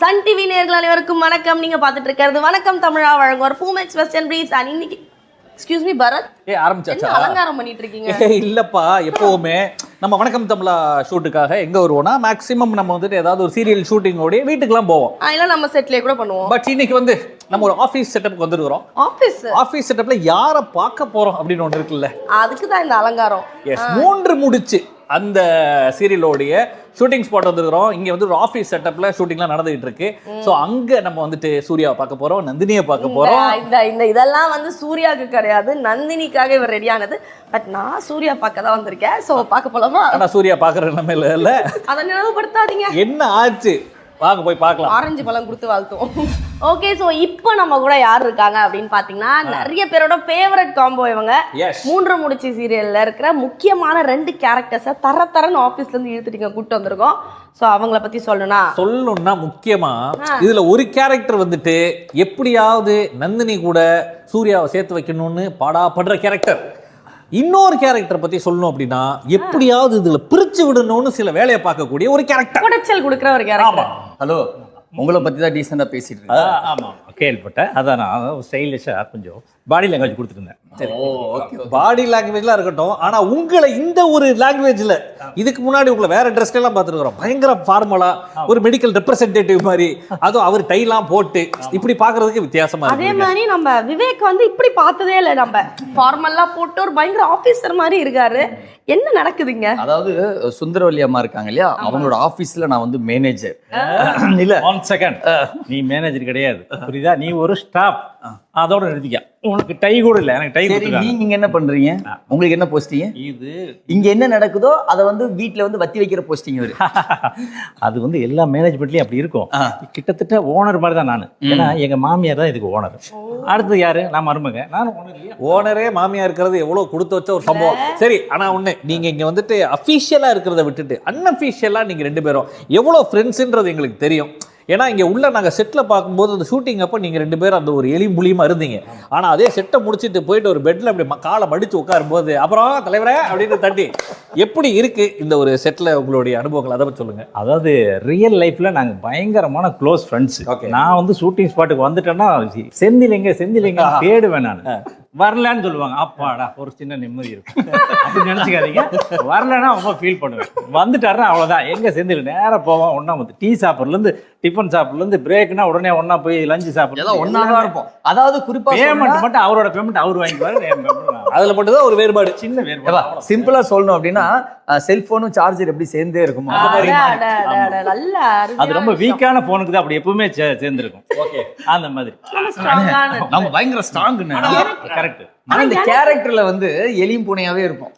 Sun TV நேயர்கள் அனைவருக்கும் வணக்கம். நீங்க பார்த்துட்டு இருக்கிறது வணக்கம் தமிழா வழங்குவார் பூமெக்ஸ் வெஸ்டர்ன் பிரீட்ஸ். அண்ட் இன்னைக்கு எக்ஸ்கியூஸ் மீ பரத், ஆரம்பிச்சாச்சா? அலங்காரம் பண்ணிட்டு இருக்கீங்க? இல்லப்பா, எப்பவுமே நம்ம வணக்கம் தமிழா ஷூட்டுக்காக எங்க வருவோம்னா மேக்ஸிமம் நம்ம வந்துட்டு ஏதாவது ஒரு சீரியல் ஷூட்டிங்கோட வீட்டுக்குலாம் போவோம். இல்ல நம்ம செட்லயே கூட பண்ணுவோம். பட் இன்னைக்கு வந்து நம்ம ஒரு ஆபீஸ் செட்டப்புக்கு வந்துருக்கிறோம். ஆபீஸ் செட்டப்ல யாரை பார்க்க போறோம் அப்படின்னு ஒன்று இருக்குல்ல, அதுக்கு தான் இந்த அலங்காரம். எஸ், 3 முடிச்சு அந்த சீரியலோடைய ஷூட்டிங் ஸ்பாட் வந்துருக்கிறோம். இங்க வந்து ஒரு ஆபீஸ் செட்டப்ல ஷூட்டிங்லாம் நடந்துகிட்டு இருக்கு. சோ அங்க நம்ம வந்துட்டு சூர்யாவை பார்க்க போறோம், நந்தினியை பார்க்க போறோம். இந்த இதெல்லாம் வந்து சூர்யாவுக்கு கிடையாது, நந்தினிக்காக இவர் ரெடியானது. பட் நான் சூர்யா பார்க்க தான் வந்திருக்கேன். சோ பார்க்க போலாமா? ஆனா சூர்யா பாக்குற நிலைமையில இல்ல. அதை நினைவுபடுத்தாதீங்க. என்ன ஆச்சு, வாங்க போய் பார்க்கலாம். ஆரஞ்சு பழம் கொடுத்து வாழ்த்துவோம். ஓகே, ஸோ இப்போ நம்ம கூட யார் இருக்காங்க அப்படின்னு பார்த்தீங்கன்னா, நிறைய பேரோட ஃபேவரட் காம்போ இவங்க. 3 முடிச்சு சீரியல்ல இருக்கிற முக்கியமான 2 கேரக்டர்ஸை தரன்னு ஆஃபீஸ்ல இருந்து இழுத்துட்டு கூப்பிட்டு வந்திருக்கோம். ஸோ அவங்கள பத்தி சொல்லணும்னா முக்கியமா இதுல ஒரு கேரக்டர் வந்துட்டு எப்படியாவது நந்தினி கூட சூர்யாவை சேர்த்து வைக்கணும்னு பாடாப்படுற கேரக்டர். இன்னொரு கேரக்டர் பத்தி சொல்லணும் அப்படின்னா, எப்படியாவது இதுல பிரிச்சு விடணும்னு சில வேலையை பார்க்கக்கூடிய ஒரு கேரக்டர், குடைச்சல் கொடுக்குற ஒரு கேரக்டர். ஹலோ, உங்களை பத்தி தான் டீசெண்டா பேசிட்டு இருக்கேன். ஆமா, கேள்விப்பட்டேன். அதான் நான் ஸ்டைலிஷா கொஞ்சம் பாடி லாங்குவேஜ் கொடுத்துருந்தேன். பாடி லாங்குவேஜ்லாம் இருக்கட்டும், ஆனா உங்களை இந்த ஒரு லாங்குவேஜ்ல இதுக்கு முன்னாடி உங்களை வேற ட்ரெஸ்ல எல்லாம் பார்த்துருக்கோம். பயங்கர ஃபார்மலா ஒரு மெடிக்கல் ரெப்ரசன்டேட்டிவ் மாதிரி, அதுவும் அவர் டைலாம் போட்டு இப்படி பாக்குறதுக்கு வித்தியாசமா இருக்கு. அதே மாதிரி நம்ம விவேக் வந்து இப்படி பார்த்ததே இல்லை. நம்ம ஃபார்மலா போட்டு ஒரு பயங்கர ஆபீசர் மாதிரி இருக்காரு. என்ன நடக்குதுங்க? அதாவது சுந்தரவல்லி அம்மா இருக்காங்க இல்லையா, அவங்களோட ஆபீஸ்ல நான் வந்து மேனேஜர். இல்ல, 1 செகண்ட், நீ மேனேஜர் கிடையாது, புரியுதா? நீ ஒரு ஸ்டாஃப், அதோட நிறுத்திக்க. உனக்கு டை கூட இல்ல, எனக்கு டை கொடுத்துருக்காங்க. நீங்க என்ன பண்றீங்க? உங்களுக்கு என்ன போஸ்டிங்? இது இங்க என்ன நடக்குதோ அதை வந்து வீட்டுல வந்து வத்தி வைக்கிற போஸ்டிங். அது வந்து எல்லா மேனேஜ்மெண்ட்லயும் அப்படி இருக்கும். கிட்டத்தட்ட ஓனர் மாதிரி தான் நான். ஏன்னா எங்க மாமியார் தான் இதுக்கு ஓனர். அடுத்து யாரு? நான் மருமக. நானும் ஓனர் இல்லையா? ஓனரே மாமியா இருக்கிறது எவ்வளவு கொடுத்து வச்ச ஒரு சம்பவம். சரி, ஆனா ஒண்ணு, நீங்க இங்க வந்துட்டு அபிஷியலா இருக்கிறத விட்டுட்டு அன்அபிஷியலா நீங்க 2 பேரும் எவ்வளவு ஃப்ரெண்ட்ஸ்ன்றது எங்களுக்கு தெரியும். ஏன்னா இங்கே உள்ள நாங்கள் செட்டில் பார்க்கும்போது அந்த ஷூட்டிங் அப்போ நீங்கள் 2 பேரும் அந்த ஒரு எலி புலியுமா இருந்தீங்க. ஆனால் அதே செட்டை முடிச்சுட்டு போயிட்டு ஒரு பெட்டில் அப்படி காலை மடித்து உட்காரும்போது அப்புறம் தலைவரே அப்படின்னு தட்டி எப்படி இருக்கு இந்த ஒரு செட்டில் உங்களுடைய அனுபவங்கள், அதை பற்றி சொல்லுங்கள். அதாவது ரியல் லைஃப்ல நாங்கள் பயங்கரமான க்ளோஸ் ஃப்ரெண்ட்ஸ். நான் வந்து ஷூட்டிங் ஸ்பாட்டுக்கு வந்துட்டேன்னா செந்திலிங்க தேடுவேன். நான் வரலன்னு சொல்லுவாங்க, அப்பாடா ஒரு சின்ன நிம்மதி இருக்கும் அப்படின்னு நினச்சிக்காதீங்க. வரலன்னா ரொம்ப ஃபீல் பண்ணுவேன். வந்துட்டாருன்னா அவ்வளோதான், எங்கே செந்தில் நேராக போவோம். ஒன்றா வந்து டீ சாப்பிட்றதுலேருந்து டிஃபன் சாப்பிட்றதுலேருந்து பிரேக்னா உடனே ஒன்றா போய் லஞ்சு சாப்பிட்றது ஒன்றா தான் இருப்போம். அதாவது குறிப்பாக பேமெண்ட் மட்டும் அவரோட பேமெண்ட் அவர் வாங்கிக்குவாரு, அதில் மட்டும் தான் ஒரு வேறுபாடு, சின்ன வேறுபாடு. சிம்பிளா சொல்லணும் அப்படின்னா, செல்போனும் சார்ஜர் எப்படி சேர்ந்தே இருக்கும். அது ரொம்ப வீக்கான போனுக்கு தான் அப்படி எப்பவுமே சேர்ந்துருக்கும். அந்த மாதிரி நம்ம பயங்கர ஸ்ட்ராங். கரெக்ட். ஆனா இந்த கேரக்டர்ல வந்து எலியும் பூனையாவே இருக்கும்.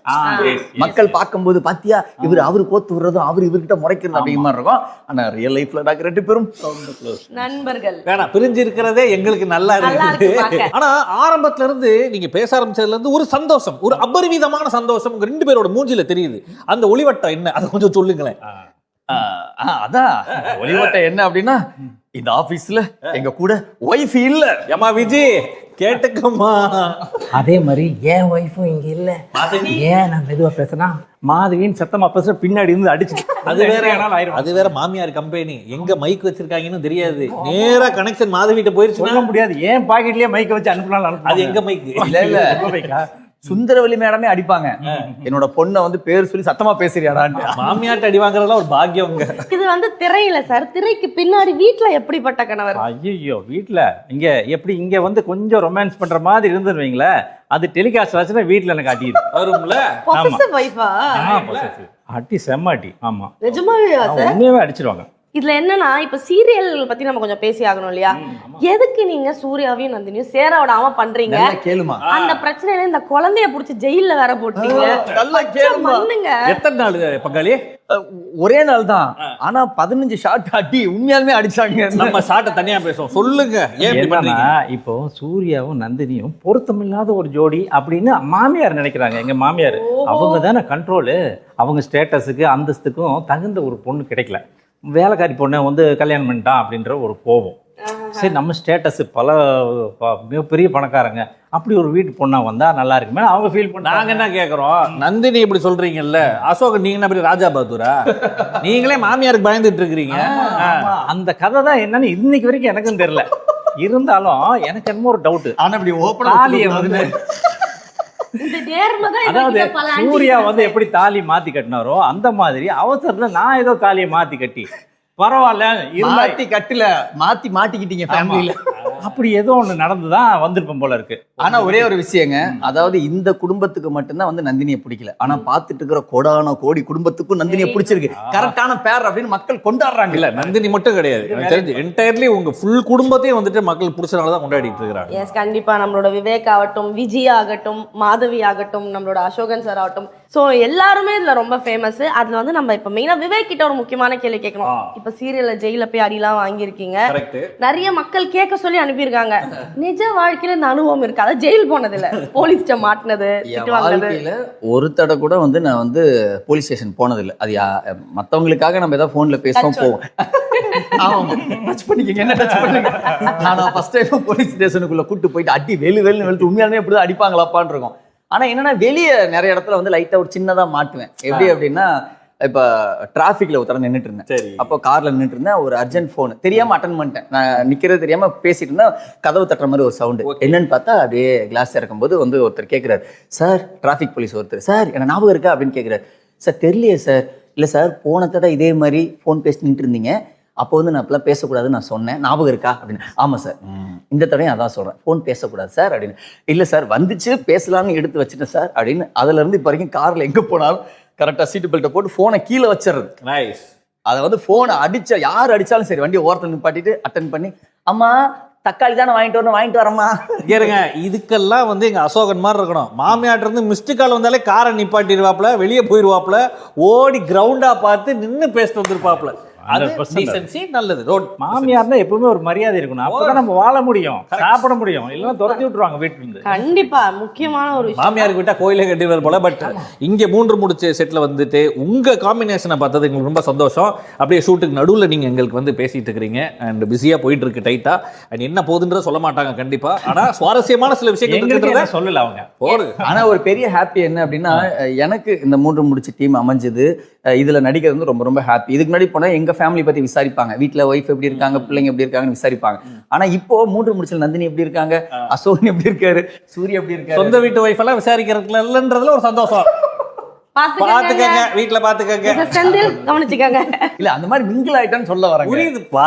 மக்கள் பார்க்கும்போது பாத்தியா அவரு கோத்து விடுறதும் அவர் இவர்கிட்ட முறைக்கிறது அப்படிங்கிற மாதிரி இருக்கும். ஆனா ரியல் லைஃப்ல நாங்க 2 பேரும் நண்பர்கள். வேணாம், பிரிஞ்சு இருக்கிறதே எங்களுக்கு நல்லா இருக்கு. ஆனா ஆரம்பத்துல இருந்து நீங்க பேச ஆரம்பிச்சதுல இருந்து ஒரு சந்தோஷம், ஒரு அபரிமிதமான சந்தோஷம் உங்க 2 பேரோட மூஞ்சில தெரியுது. அந்த ஒளிவட்டம் என்ன, அதை கொஞ்சம் சொல்லுங்களேன். அதான் ஒளிவட்டம் என்ன அப்படின்னா, இந்த ஆபீஸ்ல எங்க கூட ஒய்ஃப் இல்ல. ஏமா விஜி கேட்டுக்கம்மா. அதே மாதிரி என் ஒய்ஃபும் இங்க இல்ல. ஏன் நான் மெதுவா பேசினா மாதவின்னு சத்தமா பேசுற பின்னாடி இருந்து அடிச்சு அது வேற மாமியார் கம்பெனி, எங்க மைக் வச்சிருக்காங்கன்னு தெரியாது. நேரா கனெக்ஷன் மாதவிட்ட போயிருச்சு. சொல்ல முடியாது. ஏன் பாக்கெட்லயே மைக்க வச்சு அனுப்பினாலும் அது எங்க மைக் இல்ல. சுந்தரவல்லி மேடமே அடிப்பாங்க, என்னோட பொண்ணை வந்து பேர் சொல்லி சத்தமா பேசுறியாடான்னு. மாமியாட்ட அடி வாங்குறதுலாம் ஒரு பாக்கியம். இது வந்து திரையில சார், திரைக்கு பின்னாடி வீட்டுல எப்படிப்பட்ட கணவர்? ஐயோ, வீட்டுல இங்க எப்படி இங்க வந்து கொஞ்சம் ரொமான்ஸ் பண்ற மாதிரி இருந்துருவீங்களே, அது டெலிகாஸ்ட் ஆச்சுன்னா வீட்டுல எனக்கு அடியுது வரும்ல. அடி செம்மாட்டி. ஆமா, நிஜமாவே உண்மையாவே அடிச்சிருவாங்க. இதுல என்னன்னா, இப்ப சீரியல் பத்தி நம்ம கொஞ்சம் பேசி ஆகணும் இல்லையா? எதுக்கு நீங்க சூர்யாவையும் நந்தினியும் சேர விடாம பண்றீங்க? கேளுமா, அந்த பிரச்சனையில இந்த குழந்தைய புடிச்சு ஜெயில வேற போட்டீங்க. எத்தனை நாள் பங்காளி? ஒரே நாள் தான். ஆனா 15 ஷாட் அடி உண்மையாலுமே அடிச்சாங்க. நம்ம ஷாட்டை தனியா பேசுவோம், சொல்லுங்க. இப்போ சூர்யாவும் நந்தினியும் பொருத்தமில்லாத ஒரு ஜோடி அப்படின்னு மாமியார் நினைக்கிறாங்க. எங்க மாமியார் அவங்க தானே கண்ட்ரோலு. அவங்க ஸ்டேட்டஸுக்கு அந்தஸ்துக்கும் தகுந்த ஒரு பொண்ணு கிடைக்கல. வேலைக்காரி பொண்ணை வந்து கல்யாணம் பண்ணிட்டான் அப்படின்ற ஒரு கோபம். சரி நம்ம ஸ்டேட்டஸ் மிகப்பெரிய பணக்காரங்க, அப்படி ஒரு வீட்டு பொண்ணா வந்தா நல்லா இருக்குமே அவங்க ஃபீல் பண்ணாங்க. நாங்க என்ன கேக்குறோம், நந்தினி இப்படி சொல்றீங்கல்ல, அசோக் நீங்க என்ன பெரிய ராஜா பகதூரா? நீங்களே மாமியாருக்கு பயந்துட்டு இருக்கிறீங்க. அந்த கதை தான் என்னன்னு இன்னைக்கு வரைக்கும் எனக்கும் தெரியல. இருந்தாலும் எனக்கு என்னமோ ஒரு டவுட். ஆனா இப்படி ஓப்பனா தாலியை வந்து இந்த நேர்மை தான் அதாவது எனக்கு பல சூர்யா antics வந்து எப்படி தாலி மாத்தி கட்டினாரோ அந்த மாதிரி அவசரத்துல நான் ஏதோ தாலியை மாத்தி கட்டி பரவாயில்ல இருந்தா மாத்தி கட்டுல மாட்டிக்கிட்டீங்க ஃபேமிலில. அப்படி ஏதோ ஒண்ணு நடந்துதான் வந்திருப்போம் போல இருக்கு. ஆனா ஒரே ஒரு விஷயங்க, அதாவது இந்த குடும்பத்துக்கு மட்டும்தான் வந்து நந்தினியை பிடிக்கல, ஆனா பாத்துட்டு இருக்கிற கோடான கோடி குடும்பத்துக்கும் நந்தினியை பிடிச்சிருக்கு. கரெக்டான பேர் அப்படின்னு மக்கள் கொண்டாடுறாங்க. இல்ல நந்தினி மட்டும் கிடையாது, எனக்கு தெரிஞ்சு என்டையர்லி உங்க ஃபுல் குடும்பத்தையும் வந்துட்டு மக்கள் பிடிச்சனாலதான் கொண்டாடிட்டு இருக்காங்க. எஸ் கண்டிப்பா நம்மளோட விவேக் ஆகட்டும், விஜய் ஆகட்டும், மாதவி ஆகட்டும், நம்மளோட அசோகன் சார் ஆகட்டும், ஸோ எல்லாருமே இதுல ரொம்ப ஃபேமஸ். அதுல வந்து நம்ம இப்ப மெயினா விவேக் கிட்ட ஒரு முக்கியமான கேள்வி கேட்கணும். இப்ப சீரியல்ல ஜெயில போய் அடிலாம் வாங்கியிருக்கீங்க, நிறைய மக்கள் கேட்க சொல்லி அனுப்பியிருக்காங்க. நிஜ வாழ்க்கையில இந்த அனுபவம் இருக்கு? அதாவது ஜெயில் போனது இல்ல, போலீஸ்ட மாட்டினது, வாழ்க்கையில ஒரு தடவை கூட வந்து நான் வந்து போலீஸ் ஸ்டேஷன் போனது இல்லை. அது மத்தவங்களுக்காக நம்ம ஏதாவது போன்ல பேசுவோம் போவோம். ஆனா ஃபர்ஸ்ட் டைம் போலீஸ் ஸ்டேஷனுக்குள்ள கூட்டு போயிட்டு அடி வெளுன்னு வெளுத்து உண்மையாலுமே இப்படி அடிப்பாங்களாப்பான்னு இருக்கும். ஆனா என்னன்னா வெளியே நிறைய இடத்துல வந்து லைட்டா ஒரு சின்னதா மாட்டுவேன். எப்படி அப்படின்னா, இப்ப டிராபிக்ல ஒருத்தர நின்றுட்டு இருந்தேன், அப்போ கார்ல நின்றுட்டு இருந்தேன், ஒரு அர்ஜென்ட் போன் தெரியாம அட்டன் பண்ணிட்டேன். நான் நிக்கிறது தெரியாம பேசிட்டு இருந்தா கதவு தட்டுற மாதிரி ஒரு சவுண்டு. என்னன்னு பார்த்தா அப்படியே கிளாஸ் இறக்கும்போது வந்து ஒருத்தர் கேட்கிறாரு, சார் டிராபிக் போலீஸ் ஒருத்தர், சார் என்ன ஞாபகம் இருக்கா அப்படின்னு கேட்கிறாரு. சார் தெரியலையே சார். இல்ல சார் போன தடவை இதே மாதிரி போன் பேசி நின்று இருந்தீங்க, அப்போ வந்து நான் இப்பெல்லாம் பேசக்கூடாதுன்னு நான் சொன்னேன், ஞாபகம் இருக்கா அப்படின்னு. ஆமா சார், இந்த தடவை அதான் சொல்றேன், போன் பேசக்கூடாது சார் அப்படின்னு. இல்ல சார் வந்துச்சு பேசலாம்னு எடுத்து வச்சுட்டேன் சார் அப்படின்னு. அதுல இருந்து இப்போ வரைக்கும் கார்ல எங்க போனாலும் கரெக்டா சீட்டு பெல்ட்டை போட்டு போனை கீழே வச்சிடுறது. நைஸ். அதை வந்து போனை யார் அடிச்சாலும் சரி வண்டியை ஓரத்தில் நிப்பாட்டிட்டு அட்டன் பண்ணி, அம்மா தக்காளி தானே வாங்கிட்டு வரமா கேளுங்க. இதுக்கெல்லாம் வந்து எங்க அசோகன் மாதிரி இருக்கணும். மாமியாட்டு இருந்து மிஸ்டு கால் வந்தாலே காரை நிப்பாட்டிடுவாப்ல, வெளியே போயிடுவாப்ல, ஓடி கிரவுண்டா பார்த்து நின்று பேசிட்டு வந்திருப்பாப்ல. அது டீசன்சி நல்லது. ரோட் மாமியார்னா எப்பவுமே ஒரு மரியாதை இருக்கணும், அப்பதான் நம்ம வாழ முடியும், சாப்பிட முடியும். இல்லைன்னா துரத்தி விட்டுருவாங்க வீட்டுல இருந்து. கண்டிப்பா முக்கியமான ஒரு விஷயம். மாமியாருக்கு விட்டா கோயிலே கட்டிடுவார் போல. பட் இங்க 3 முடிச்ச செட்ல வந்துட்டு உங்க காம்பினேஷனை பார்த்தது எங்களுக்கு ரொம்ப சந்தோஷம். அப்படியே ஷூட்டுக்கு நடுவில் நீங்க எங்களுக்கு வந்து பேசிட்டு இருக்கிறீங்க அண்ட் பிஸியா போயிட்டு இருக்கு டைட்டா. அண்ட் என்ன போகுதுன்ற சொல்ல மாட்டாங்க கண்டிப்பா, ஆனா சுவாரஸ்யமான சில விஷயங்கள் சொல்லல அவங்க. ஆனா ஒரு பெரிய ஹாப்பி என்ன அப்படின்னா, எனக்கு இந்த 3 முடிச்ச டீம் அமைஞ்சது, இதுல நடிக்கிறது வந்து ரொம்ப ரொம்ப ஹாப்பி. இதுக்கு முன்னாடி போனா எங்க ஃபேமிலி பத்தி விசாரிப்பாங்க, வீட்டுல ஒய்ஃப் எப்படி இருக்காங்க, பிள்ளைங்க எப்படி இருக்காங்கன்னு விசாரிப்பாங்க. ஆனா இப்போ 3 முடிச்சல் நந்தினி எப்படி இருக்காங்க, அசோகன் எப்படி இருக்காரு, சூர்யா எப்படி இருக்காரு, சொந்த வீட்டு ஒய்ஃப் எல்லாம் விசாரிக்கிறதுலன்றதுல ஒரு சந்தோஷம். பாத்துக்கங்க, வீட்டுல பாத்துக்கங்க, செந்தில் கவனிச்சுக்கங்க. இல்ல அந்த மாதிரி மிங்கிள் ஆயிட்டான்னு சொல்ல வரேன். புரியுதுப்பா.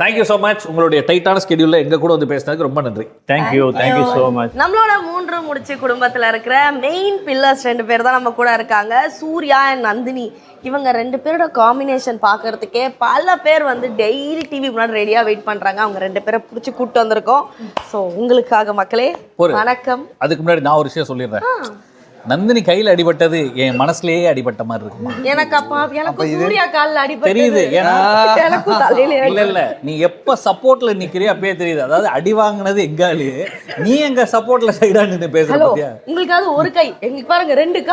Thank you so much. உங்களுடைய டைட்டான ஸ்கெடியூல்ல எங்க கூட வந்து பேசினதுக்கு ரொம்ப நன்றி. Thank you so much. நம்மளோட 3 முடிச்சு குடும்பத்துல இருக்கிற மெயின் பில்லர்ஸ் 2 பேர் தான் நம்ம கூட இருக்காங்க, சூர்யா அண்ட் நந்தினி. இவங்க 2 பேரோட காம்பினேஷன் பார்க்கறதுக்கே பல பேர் வந்து டெய்லி டிவி முன்னாடி ரெடியா வெயிட் பண்றாங்க. அவங்க 2 பேரை பிடிச்சி கூப்பிட்டு வந்திருக்கோம். ஸோ உங்களுக்காக மக்களே வணக்கம். அதுக்கு முன்னாடி நான் ஒரு விஷயம் சொல்லிடுறேன். நந்தினி கையில அடிபட்டது என் மனசுலயே அடிபட்ட மாதிரி இருக்குமா? எனக்கு சூர்யா கால்ல அடிபட்டது தெரியுது. ஏன்னா எனக்கும் தலையில இல்ல நீ எப்ப சப்போர்ட்ல நிக்கிறியா அப்பயே தெரியுது. அதாவது அடி வாங்கினது எங்காலு, நீ எங்க சப்போர்ட்ல சைடா நின்னு பேசுற பாத்தியா? உங்களுக்கு அது ஒரு கை, எங்களுக்கு பாருங்க 2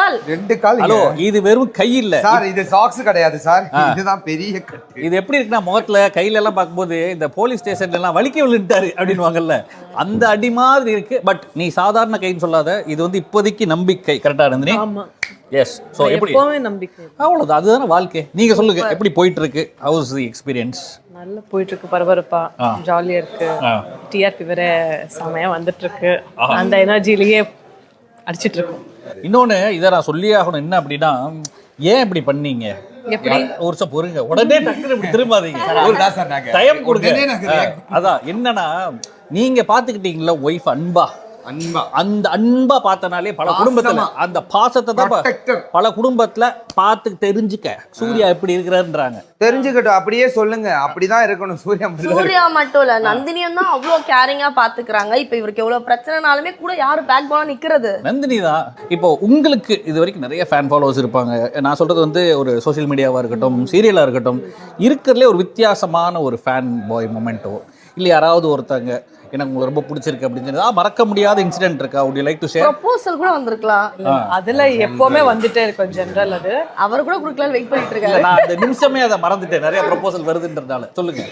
கால். ஹலோ, இது வெறும் கை இல்ல சார், இது சாக்ஸ் கிடையாது சார், இதுதான் பெரிய கட்டு. இது எப்படி இருக்குன்னா, முகத்துல கையில எல்லாம் பார்க்கும்போது இந்த போலீஸ் ஸ்டேஷன்ல எல்லாம் வலிக்க விழுந்துட்டாரு அப்படின்வாங்கல்ல, அந்த அடி மாதிரி இருக்கு. பட் நீ சாதாரண கைன்னு சொல்லாத, இது வந்து இப்போதைக்கு நம்பிக்கை. கரெக்டா நந்தினி? ஆமா. எஸ். சோ எப்படி? எப்பவுமே நம்பிக்கை. அவ்வளவுதான், அதுதான வாழ்க்கை. நீங்க சொல்லுங்க, எப்படி போயிட்டு இருக்கு? How is the experience? நல்லா போயிட்டு இருக்கு, பரபரப்பா, ஜாலியா இருக்கு. டிஆர்பி வேற சமயம் வந்துட்டு இருக்கு, அந்த எனர்ஜிலேயே அடிச்சிட்டு இருக்கோம். இன்னொன்னு இதை நான் சொல்லி ஆகணும். என்ன அப்படின்னா, ஏன் இப்படி பண்ணீங்க? எப்படி? ஒரு நிமிஷம் பொறுங்க, உடனே டக்குனு இப்படி திரும்பாதீங்க, ஒரு டைம் கொடுங்க. அதான் என்னன்னா, நீங்க பாத்துக்கிட்டீங்களா ஒய்ஃப் அன்பா அந்த அன்பா பார்த்தனாலே பல குடும்பத்துல அந்த பாசத்தை தான் பல குடும்பத்துல பார்த்து தெரிஞ்சுக்க சூர்யா எப்படி இருக்கிறாருன்றாங்க. தெரிஞ்சுக்கட்டும், அப்படியே சொல்லுங்க, அப்படிதான் இருக்கணும். சூர்யா மட்டும் இல்ல, நந்தினியும் தான் அவ்வளவு கேரிங்கா பாத்துக்கிறாங்க. இப்ப இவருக்கு எவ்வளவு பிரச்சனைனாலுமே கூட யாரு பேக் போனா நிக்கிறது? நந்தினி தான். இப்போ உங்களுக்கு இது வரைக்கும் நிறைய ஃபேன் ஃபாலோவர்ஸ் இருப்பாங்க. நான் சொல்றது வந்து ஒரு சோஷியல் மீடியாவா இருக்கட்டும், சீரியலா இருக்கட்டும், இருக்கிறதுலே ஒரு வித்தியாசமான ஒரு ஃபேன் பாய் மொமெண்டோ இல்லை யாராவது ஒருத்தங்க எனக்கு உங்களுக்கு ரொம்ப பிடிச்சிருக்கு அப்படின்னு சொல்லி மறக்க முடியாத இன்சிடென்ட் இருக்கா? would you like to share? Proposal கூட வந்திருக்கலாம். அதுல எப்பவுமே வந்துட்டே இருக்கும் ஜெனரல். அது அவர் கூட குடுக்கலாம்னு வெயிட் பண்ணிட்டு இருக்காரு. நான் அந்த நிமிஷமே அதை மறந்துட்டேன், நிறைய ப்ரொபோசல் வருதுன்றதால. சொல்லுங்க.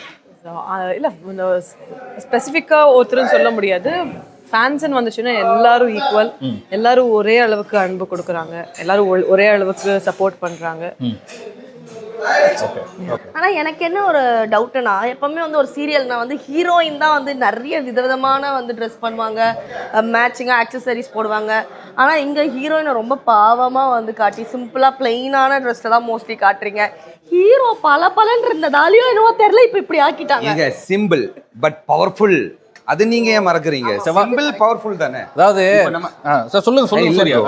இல்ல ஸ்பெசிஃபிக்கா ஒருத்தருன்னு சொல்ல முடியாது. ஃபேன்ஸ்ன்னு வந்துச்சுன்னா எல்லாரும் ஈக்குவல், எல்லாரும் ஒரே அளவுக்கு அன்பு கொடுக்குறாங்க, எல்லாரும் ஒரே அளவுக்கு சப்போர்ட் பண்றாங்க. ஆனா எனக்கு என்ன ஒரு டவுட்னா, எப்பவுமே வந்து ஒரு சீரியல்னா வந்து ஹீரோயின் தான் வந்து நிறைய விதவிதமான வந்து ட்ரெஸ் பண்ணுவாங்க, மேட்சிங்காக ஆக்சசரிஸ் போடுவாங்க. ஆனா இங்க ஹீரோயினை ரொம்ப பாவமா வந்து காட்டி சிம்பிளா பிளெயினான ட்ரெஸ் தான் மோஸ்ட்லி காட்டுறீங்க. ஹீரோ பலன்னு இருந்ததாலையும் என்னவோ தெரியல இப்ப இப்படி ஆக்கிட்டாங்க. Simple but powerful. அது நீங்க ஏன் மறக்கறீங்க? சிம்பிள் பவர்ஃபுல் தானே. அதாவது சார் சொல்லுங்க சரியா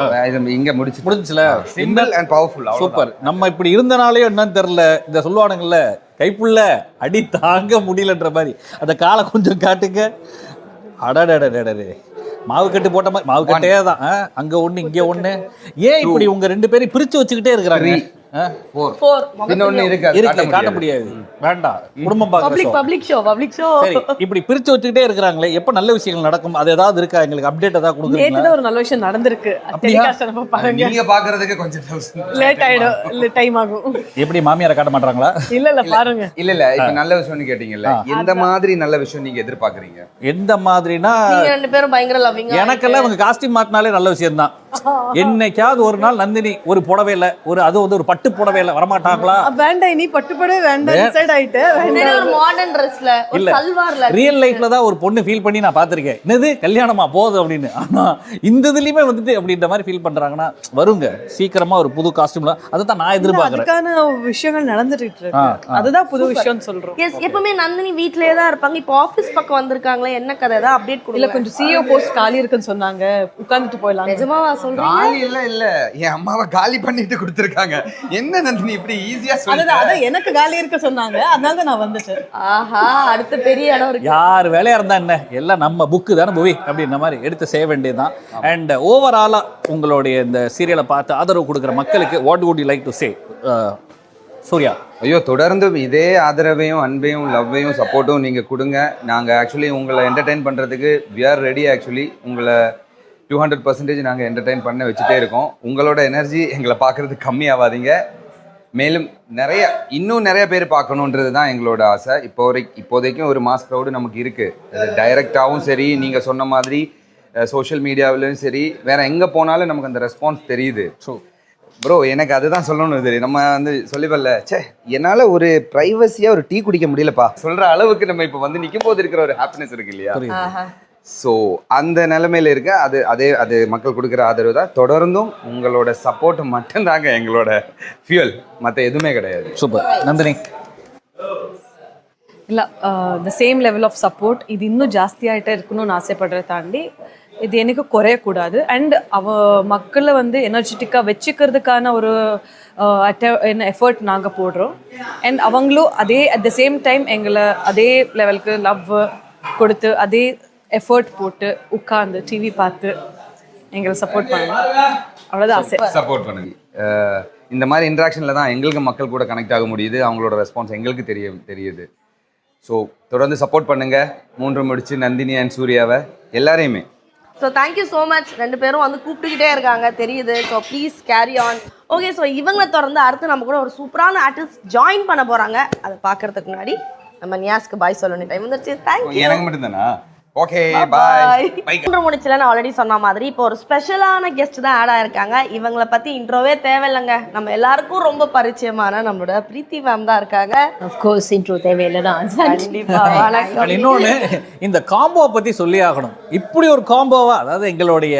இங்க முடிஞ்சுல. Simple and powerful. சூப்பர். நம்ம இப்படி இருந்தனாலே என்னன்னு தெரியல, இந்த சொல்லுவானுங்கல்ல கைப்புள்ள அடி தாங்க முடியலன்ற மாதிரி அந்த காலை கொஞ்சம் காட்டுங்க. அடடடடடே மாவு கட்டு போட்ட மாதிரி மாவு கட்டே தான். அங்க ஒண்ணு இங்க ஒண்ணு. ஏன் இப்படி உங்க ரெண்டு பேரும் பிரிச்சு வச்சுக்கிட்டே இருக்கிறாங்க? காட்ட முடியாது, வேண்டாம். குடும்பம் பப்ளிக் ஷோ சரி, இப்படி பிரிச்சு வச்சுக்கிட்டே இருக்காங்களே, எப்ப நல்ல விஷயங்கள் நடக்கும்? அது ஏதாவது இருக்கா? எங்களுக்கு அப்டேட் ஏதாவது கொடுங்க. ஒரு நல்ல விஷயம் நடந்திருக்கு. நீங்க பாக்குறதுக்கு கொஞ்சம் லேட் ஆயிடும், டைம் ஆகும். எப்படி மாமியாரை காட்ட மாட்டாங்களா? இல்ல பாருங்க. இல்ல இப்ப நல்ல விஷயம்னு கேட்டீங்கல்ல, எந்த மாதிரி நல்ல விஷயம் நீங்க எதிர்பார்க்கறீங்க? எந்த மாதிரினா, நீங்க ரெண்டு பேரும் பயங்கர லவ்விங். எனக்கெல்லாம் இவங்க காஸ்டியூம் மாத்தினாலே நல்ல விஷயம் தான். என்னைக்காவது ஒரு நாள் நந்தினி ஒரு புடவையில அது வந்து ஒரு பட்டு புடவையில வரமாட்டாங்களா? வேண்டாம், நீ பட்டு புடவை வேண்டாம் டிசைட் ஆயிட்டு ஒரு மாடர்ன் Dressல ஒரு சல்வார்ல ரியல் லைஃப்ல தான் ஒரு பொண்ணு ஃபீல் பண்ணி நான் பாத்திருக்கேன். என்னது கல்யாணமா போகுது அப்படின்னு. ஆனா இந்த இதுலயுமே வந்துட்டு அப்படின்ற மாதிரி ஃபீல் பண்றாங்கன்னா வருங்க சீக்கிரமா ஒரு புது காஸ்டியூம்ல. அதுதான் நான் எதிர்பார்க்கறேன். அதுக்கான விஷயங்கள் நடந்துட்டு இருக்கு. அதுதான் புது விஷயம்னு சொல்றோம். எஸ், எப்பவுமே நந்தினி வீட்லயே தான் இருப்பாங்க. இப்போ ஆபீஸ் பக்கம் வந்திருக்காங்களே, என்ன கதை? ஏதாவது அப்டேட் கொடுங்க. இல்ல கொஞ்சம் CEO போஸ்ட் காலி இருக்குன்னு சொன்னாங்க, உட்கார்ந்துட்டு போயிடலாம். நிஜமாவா சொல்றீங்க? காலி இல்ல என் அம்மாவை காலி பண்ணிட்டு கொடுத்திருக்காங்க. என்ன நந்தினி இப்படி ஈஸியா சொல்றீங்க? அதான் எனக்கு காலி இருக்க சொன்னாங்க, அதனால தான் நான் வந்துட்டேன். ஆஹா, அடுத்த பெரிய இடம் இருக்கு. யார் வேலையா இருந்தா என்ன, எல்லாம் நம்ம புக்கு தானே மூவி அப்படின்ற மாதிரி எடுத்து செய்ய வேண்டியதுதான். அண்ட் ஓவராலா உங்களுடைய இந்த சீரியலை பார்த்து ஆதரவு கொடுக்குற மக்களுக்கு what would you like to say? Surya. ஐயோ, தொடர்ந்து இதே ஆதரவையும் அன்பையும் லவ்வையும் சப்போர்ட்டும் நீங்க கொடுங்க. நாங்க ஆக்சுவலி உங்களை என்டர்டெயின் பண்றதுக்கு we are ready. ஆக்சுவலி உங்களை 200% நாங்கள் என்டர்டெயின் பண்ண வச்சுட்டே இருக்கோம். உங்களோட எனர்ஜி எங்களை பார்க்குறதுக்கு கம்மி ஆகாதீங்க. மேலும் இன்னும் நிறைய பேர் பார்க்கணுன்றது தான் எங்களோட ஆசை. இப்போதைக்கும் ஒரு மாஸ் க்ரௌடு நமக்கு இருக்குது. அது டைரெக்டாகவும் சரி, நீங்கள் சொன்ன மாதிரி சோஷியல் மீடியாவிலையும் சரி, வேறு எங்கே போனாலும் நமக்கு அந்த ரெஸ்பான்ஸ் தெரியுது. ஸோ ப்ரோ, எனக்கு அதுதான் சொல்லணும். சரி, நம்ம வந்து சொல்லிப்பல்ல, என்னால் ஒரு ப்ரைவசியாக ஒரு டீ குடிக்க முடியலப்பா சொல்கிற அளவுக்கு நம்ம இப்போ வந்து நிற்கும் போது இருக்கிற ஒரு ஹாப்பினஸ் இருக்கு இல்லையா? ஸோ அந்த நிலைமையில இருக்க அது மக்கள் கொடுக்குற ஆதரவு தான். தொடர்ந்தும் உங்களோட சப்போர்ட் மட்டும்தாங்க எங்களோட ஃபியூல், மற்ற எதுவுமே கிடையாது. சூப்பர். நந்தினி. இல்லை, the same level of support இது இன்னும் ஜாஸ்தியாகிட்டே இருக்கணும்னு ஆசைப்படுறத தாண்டி இது எனக்கு குறையக்கூடாது. அண்ட் மக்களை வந்து எனர்ஜெட்டிக்காக வச்சுக்கிறதுக்கான ஒரு எஃபர்ட் நாங்கள் போடுறோம். அண்ட் அவங்களும் அட் த சேம் டைம் எங்களை அதே லெவலுக்கு லவ் கொடுத்து அதே எஃபர்ட் போட்டு உட்கார்ந்து டிவி பார்த்து எங்களை சப்போர்ட் பண்ணுங்க. அவ்வளோதான் ஆசை. சப்போர்ட் பண்ணுங்க. இந்த மாதிரி இன்ட்ராக்ஷனில் தான் எங்களுக்கு மக்கள் கூட கனெக்ட் ஆக முடியுது. அவங்களோட ரெஸ்பான்ஸ் எங்களுக்கு தெரியுது. ஸோ தொடர்ந்து சப்போர்ட் பண்ணுங்க. 3 முடிச்சு நந்தினி அண்ட் சூர்யாவை எல்லாரையுமே. So thank you so much. ரெண்டு பேரும் வந்து கூப்பிட்டுக்கிட்டே இருக்காங்க தெரியுது. So please carry on. Okay, so இவங்களை தொடர்ந்து அடுத்து நம்ம கூட ஒரு சூப்பரான ஆர்டிஸ்ட் ஜாயின் பண்ண போகிறாங்க. அதை பார்க்கறதுக்கு முன்னாடி நம்ம நியாஸ்க்கு பாய் சொல்லணும் டைம் வந்துருச்சு. தேங்க்யூ. எனக்கு மட்டும்தானா? ஓகே, பாய். 3 முடிச்சுல நான் ஆல்ரெடி சொன்ன மாதிரி இப்போ ஒரு ஸ்பெஷலான கெஸ்ட் தான் ஆட் ஆயிருக்காங்க. இவங்களை பத்தி இன்ட்ரோவே தேவையில்லைங்க, நம்ம எல்லாருக்கும் ரொம்ப பரிச்சயமான நம்மளோட பிரீத்தி மேம் தான் இருக்காங்க. ஆஃப் கோர்ஸ் இன்ட்ரோ தேவையில்லை தான். கண்டிப்பா. வணக்கம். இன்னொன்னு, இந்த காம்போவை பத்தி சொல்லி ஆகணும். இப்படி ஒரு காம்போவா, அதாவது எங்களுடைய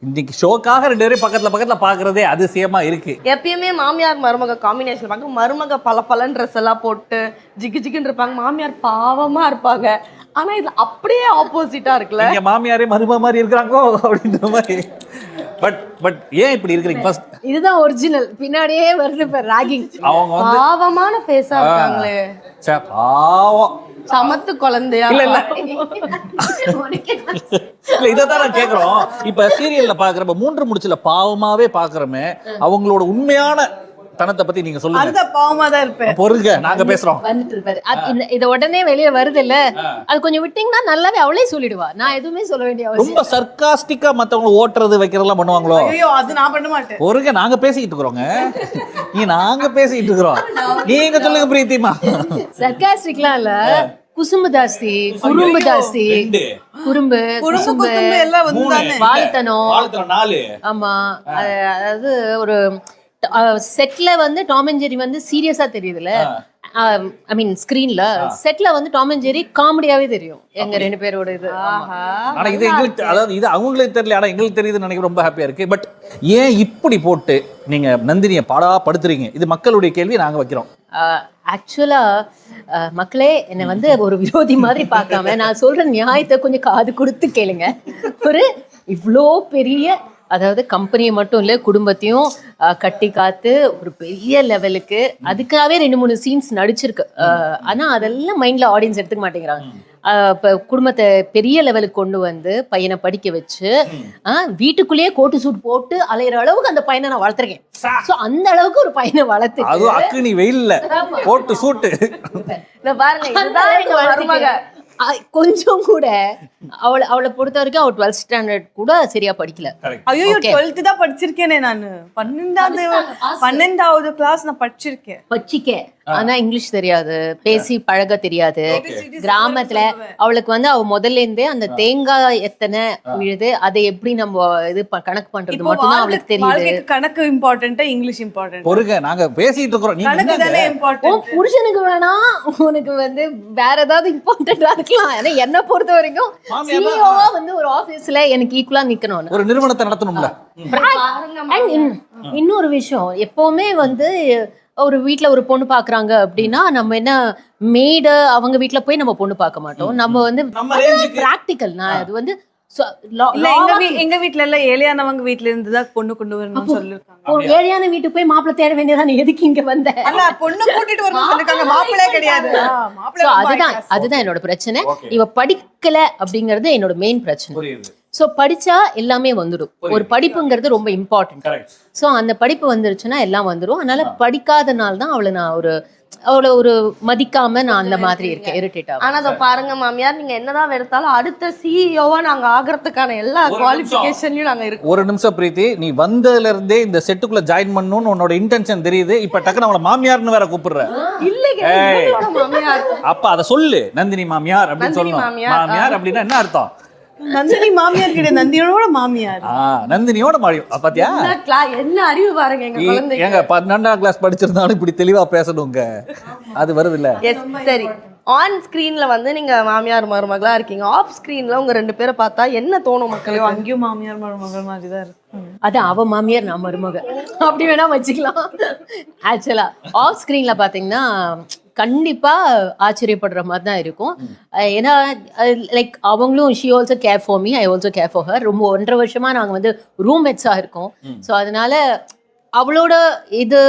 இன்னைக்கு ஷோக்காக 2 பேரும் பக்கத்துல பாக்குறதே அதிசயமா இருக்கு. எப்பயுமே மாமியார் மருமக காம்பினேஷன் பார்க்க, மருமக பல ட்ரெஸ் எல்லாம் போட்டு ஜிகுன்னு இருப்பாங்க, மாமியார் பாவமா இருப்பாங்க. ஆனா இது அப்படியே ஆப்போசிட்டா இருக்குல்ல. இங்க மாமியாரே மருமக மாதிரி இருக்காங்களோ அப்படின்ற மாதிரி. பட் ஏன் இப்படி இருக்கீங்க? ஃபர்ஸ்ட் இதுதான் ஒரிஜினல், பின்னாடியே வருது இப்ப ராகிங். அவங்க வந்து பாவமான ஃபேஸா இருக்காங்களே. பாவம் சமத்து குழந்தையா? இல்ல இதான் நான் கேக்குறோம். இப்ப சீரியல்ல பாக்குறப்ப 3 முடிச்சுல பாவமாவே பாக்குறமே, அவங்களோட உண்மையான தனத்தை பத்தி நீங்க சொல்லுங்க. அதுதான் பாவமா தான் இருப்பேன். பொறுங்க, நாங்க பேசுறோம். வந்துட்டு இருப்பாரு. இத உடனே வெளியே வருது இல்ல, அது கொஞ்சம் விட்டீங்கன்னா நல்லாவே அவளே சொல்லிடுவா. நான் எதுவுமே சொல்ல வேண்டிய அவசியம். ரொம்ப சர்க்காஸ்டிக்கா மத்தவங்க ஓட்டுறது வைக்கிறதெல்லாம் பண்ணுவாங்களோ? ஐயோ, அது நான் பண்ண மாட்டேன். பொறுங்க, நாங்க பேசிக்கிட்டு இருக்கிறோங்க. நாங்க பேசிக்கிட்டு இருக்கிறோம், நீங்க சொல்லுங்க பிரீத்திமா. சர்க்காஸ்டிக்லாம் இல்ல, குசும்பு ஜாஸ்தி, குறும்பு ஜாஸ்தி, குறும்பு குசும்பு எல்லாம் வந்து தானே. வாழ்த்தனம். 4 ஆமா, அதாவது ஒரு செட்ல வந்து டாம் அண்ட் ஜெரி வந்து சீரியஸா தெரியுதுல, ஐ மீன் ஸ்கிரீன்ல. செட்ல வந்து டாம் அண்ட் ஜெரி காமெடியாவே தெரியும் எங்க 2 பேரோட இது. ஆனா இது எங்களுக்கு, அதாவது இது அவங்களுக்கு தெரியல, ஆனா எங்களுக்கு தெரியுதுன்னு நினைக்க ரொம்ப ஹாப்பியா இருக்கு. பட் ஏன் இப்படி போட்டு நீங்க நந்தினியை பாடா படுத்துறீங்க? இது மக்களுடைய கேள்வி, நாங்க வைக்கிறோம். ஆக்சுவலா மக்களே என்னை வந்து ஒரு விரோதி மாதிரி பார்க்காம நான் சொல்ற நியாயத்தை கொஞ்சம் காது கொடுத்து கேளுங்க. ஒரு இவ்வளோ பெரிய, அதாவது கம்பெனியை மட்டும் இல்லை குடும்பத்தையும் கட்டி காத்து ஒரு பெரிய லெவலுக்கு அதுக்காகவே 2-3 சீன்ஸ் நடிச்சிருக்கு. ஆனா அதெல்லாம் மைண்ட்ல ஆடியன்ஸ் எடுத்துக்க மாட்டேங்கிறாங்க. இப்போ குடும்பத்தை பெரிய லெவலுக்கு கொண்டு வந்து பையனை படிக்க வச்சு வீட்டுக்குள்ளேயே கோட்டு சூட் போட்டு அலையிற அளவுக்கு அந்த பையனை நான் வளர்த்துருக்கேன். ஸோ அந்த அளவுக்கு ஒரு பையனை வளர்த்து, அதுவும் அக்கு நீ வெயில்ல கோட்டு சூட்டு பாருங்க, கொஞ்சம் கூட அவளை பொறுத்த வரைக்கும் அவள் 12th ஸ்டாண்டர்ட் கூட சரியா படிக்கல. ஐயோ 12th தான் படிச்சிருக்கேனே நானு. 12வது கிளாஸ் நான் படிச்சிருக்கேன். ஆனா இங்கிலீஷ் தெரியாது, பேசி பழக தெரியாது. கிராமத்துல அவளுக்கு வந்து அவ முதல்ல இருந்தே அந்த தேங்காய் எத்தனை விழுது அதை எப்படி நம்ம இது கணக்கு பண்றது மட்டும் அவளுக்கு தெரியுது. கணக்கு இம்பார்ட்டன்ட்டா இங்கிலீஷ் இம்பார்ட்டன்ட்? பொறுங்க, நாங்க பேசிட்டு இருக்கோம். கணக்கு தானே இம்பார்ட்டன்ட். புருஷனுக்கு வேணாம், உனக்கு வந்து வேற ஏதாவது இம்பார்ட்டன்டா இருக்கலாம். ஆனா என்ன பொறுத்த வரைக்கும் சிஇஓவா வந்து ஒரு ஆபீஸ்ல எனக்கு ஈக்குவலா நிக்கணும், ஒரு நிறுவனத்தை நடத்தணும்ல. இன்னொரு விஷயம், எப்பவுமே வந்து ஒரு வீட்ல ஒரு பொண்ணு பாக்குறாங்க அப்படின்னா நம்ம என்ன மேடு அவங்க வீட்ல போய் நம்ம பொண்ணு பார்க்க மாட்டோம். நம்ம வந்து பிராக்டிக்கல். நான் அது வந்து எங்க வீட்ல எல்லாம் ஏழையானவங்க வீட்ல இருந்து தான் பொண்ணு கொண்டு வரணும்னு சொல்லிருக்காங்க. ஏழையான வீட்டுக்கு போய் மாப்பிள்ளை தேட வேண்டியதானே, எதுக்கு இங்க வந்த? பொண்ணு கூட்டிட்டு வரணும்னு சொல்லிருக்காங்க, மாப்பிள்ளை கிடையாது. அதுதான் என்னோட பிரச்சனை. இவ படிக்கல அப்படிங்கறது என்னோட மெயின் பிரச்சனை. ஸோ படிச்சா எல்லாமே வந்துடும். ஒரு படிப்புங்கிறது ரொம்ப இம்பார்ட்டன்ட். ஸோ அந்த படிப்பு வந்துருச்சுன்னா எல்லாம் வந்துடும். அதனால படிக்காதனால தான் அவளை ஒரு மதிக்காம நான் அந்த மாதிரி இருக்கேன், இரிட்டேட் ஆகும். ஆனா அதை பாருங்க மாமியார், நீங்க என்னதான் வெறுத்தாலும் அடுத்த சிஇஓவா நாங்க ஆகுறதுக்கான எல்லா குவாலிஃபிகேஷன்லயும் நாங்க இருக்கோம். ஒரு நிமிஷம் பிரீத்தி, நீ வந்ததுல இருந்தே இந்த செட்டுக்குள்ள ஜாயின் பண்ணணும்னு உன்னோட இன்டென்ஷன் தெரியுது. இப்ப டக்குனு அவளை மாமியார்னு வேற கூப்பிடுற. மாமியார் அப்ப அதை சொல்லு, நந்தினி மாமியார் அப்படின்னு சொல்லணும். மாமியார் அப்படின்னா என்ன அர்த்தம்? நந்தினி மாமியார் கிடையாது, நந்தினியோட மாமியார். நந்தினியோட மாமியார். பாத்தியா என்ன அறிவு பாருங்க எங்க குழந்தை. எங்க 12ஆம் கிளாஸ் படிச்சிருந்தாலும் இப்படி தெளிவா பேசணுங்க, அது வருது இல்ல? சரி, ஆன் ஸ்கிரீன்ல வந்து நீங்க மாமியார் மருமகளா இருக்கீங்க, ஆஃப் ஸ்கிரீன்ல உங்க 2 பேரை பார்த்தா என்ன தோணும் மக்களுக்கு? அங்கேயும் மாமியார் மருமகள் மாதிரி தான் இருக்கு. அது அவ மாமியார் நான் மருமக அப்படி வேணா வச்சுக்கலாம். ஆக்சுவலா ஆஃப் ஸ்கிரீன்ல பாத்தீங்கன்னா கண்டிப்பா ஆச்சரியப்படுற மாதிரி தான் இருக்கும். ஏன்னா லைக் அவங்களும் she also care for me, I also care for her. ரொம்ப 1.5 வருஷமா நாங்க வந்து ரூம்மேட்ஸா இருக்கோம். ஸோ அதனால அவளோட இது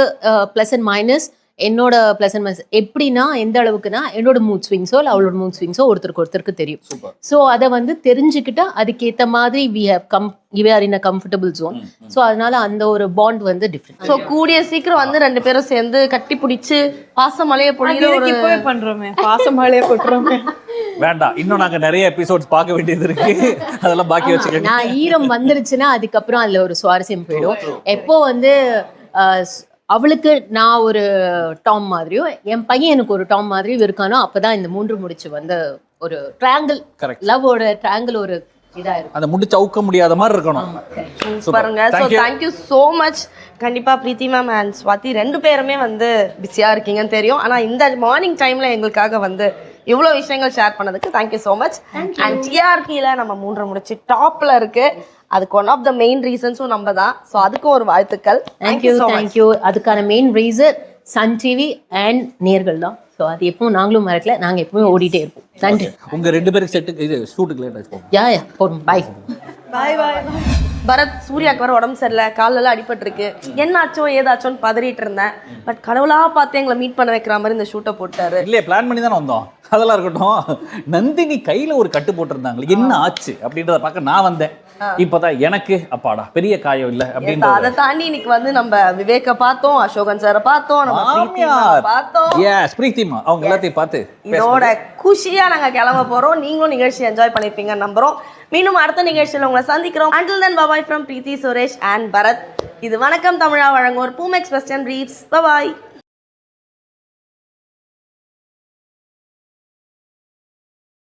பிளஸ் அண்ட் மைனஸ், என்னோட பிளஸ் அண்ட் மைனஸ் எப்படின்னா எந்த அளவுக்குன்னா என்னோட மூட் ஸ்விங்ஸோ இல்லை அவளோட மூட் ஸ்விங்ஸோ ஒருத்தருக்கு தெரியும். ஸோ அதை வந்து தெரிஞ்சுக்கிட்டா அதுக்கேற்ற மாதிரி we are in a comfortable zone. So அதனால அந்த ஒரு பாண்ட் வந்து டிஃப்ரெண்ட். ஸோ கூடிய சீக்கிரம் வந்து 2 பேரும் சேர்ந்து கட்டி பிடிச்சு பாசமலையை பொழிகிற ஒரு இப்பவே பண்றோமே, பாசமலையை கொட்டுறோமே. வேண்டாம், இன்னும் நாங்க நிறைய எபிசோட்ஸ் பார்க்க வேண்டியது இருக்கு, அதெல்லாம் பாக்கி வச்சுக்கோங்க. நான் ஈரம் வந்துருச்சுன்னா அதுக்கப்புறம் அதுல ஒரு சுவாரஸ்யம் போயிடும். எப்போ வந்து அவளுக்கு நான் ஒரு டாம் மாதிரியோ என் பையன் எனக்கு ஒரு டாம் மாதிரியும் இருக்கானோ அப்பதான் இந்த 3 முடிச்சு வந்து ஒரு ட்ரையாங்கிள், லவ்வோட ட்ரையாங்கிள் ஒரு இதா இருக்கும். அந்த முடிச்சு அவுக்க முடியாத மாதிரி இருக்கணும். பாருங்க. So thank you so much. கண்டிப்பா பிரீத்தி மேம் அண்ட் ஸ்வாதி 2 பேருமே வந்து பிஸியா இருக்கீங்கன்னு தெரியும். ஆனா இந்த மார்னிங் டைம்ல எங்களுக்காக வந்து இவ்வளோ விஷயங்கள் ஷேர் பண்ணதுக்கு தேங்க்யூ ஸோ மச். அண்ட் டிஆர்பியில் நம்ம 3 முடிச்சு டாப்ல இருக்கு. அதுக்கு ஒன் ஆஃப் த மெயின் ரீசன்ஸும் நம்ம தான். ஸோ அதுக்கும் ஒரு வாழ்த்துக்கள். தேங்க்யூ. அதுக்கான main reason Sun TV and நேர்கள் தான். ஸோ அது எப்பவும் நாங்களும் மறக்கல, நாங்கள் எப்பவுமே ஓடிட்டே இருப்போம். நன்றி. உங்க 2 பேருக்கு செட்டுக்கு இது ஷூட்டுக்கு லேட் ஆயிடுச்சு. யா போடும். பாய் பாய் பாய். பரத், சூர்யாக்கு வர உடம்பு சரியில்லை, காலெல்லாம் அடிபட்டிருக்கு, என்னாச்சோ ஏதாச்சோன்னு பதறிட்டு இருந்தேன். பட் கடவுளா பார்த்து எங்களை மீட் பண்ண வைக்கிற மாதிரி இந்த ஷூட்டை போட்டாரு. இல்லையே, பிளான் பண்ணி தானே வந்தோம். அதெல்லாம் இருக்கட்டும். நந்தினி கையில ஒரு கட்டு போட்டிருந்தாங்களே, என்ன ஆச்சு அப்படின்றத பார்க்க நான் வந்தேன். இப்பதான் எனக்கு அப்பாடா பெரிய காயம் இல்ல அப்படின்னு. அதை தாண்டி இன்னைக்கு வந்து நம்ம விவேக்க பார்த்தோம், அசோகன் சாரை பார்த்தோம், நம்ம பார்த்தோம். பிரீத்திமா அவங்க எல்லாத்தையும் பார்த்து இதோட குஷியா நாங்க கிளம்ப போறோம். நீங்களும் நிகழ்ச்சி என்ஜாய் பண்ணிருப்பீங்க நம்புறோம். மீண்டும் அடுத்த நிகழ்ச்சியில் உங்களை சந்திக்கிறோம். Until then, bye bye from Preeti, Suresh and Bharat. இது வணக்கம் தமிழா வழங்குவோர் Boomex western briefs. bye bye.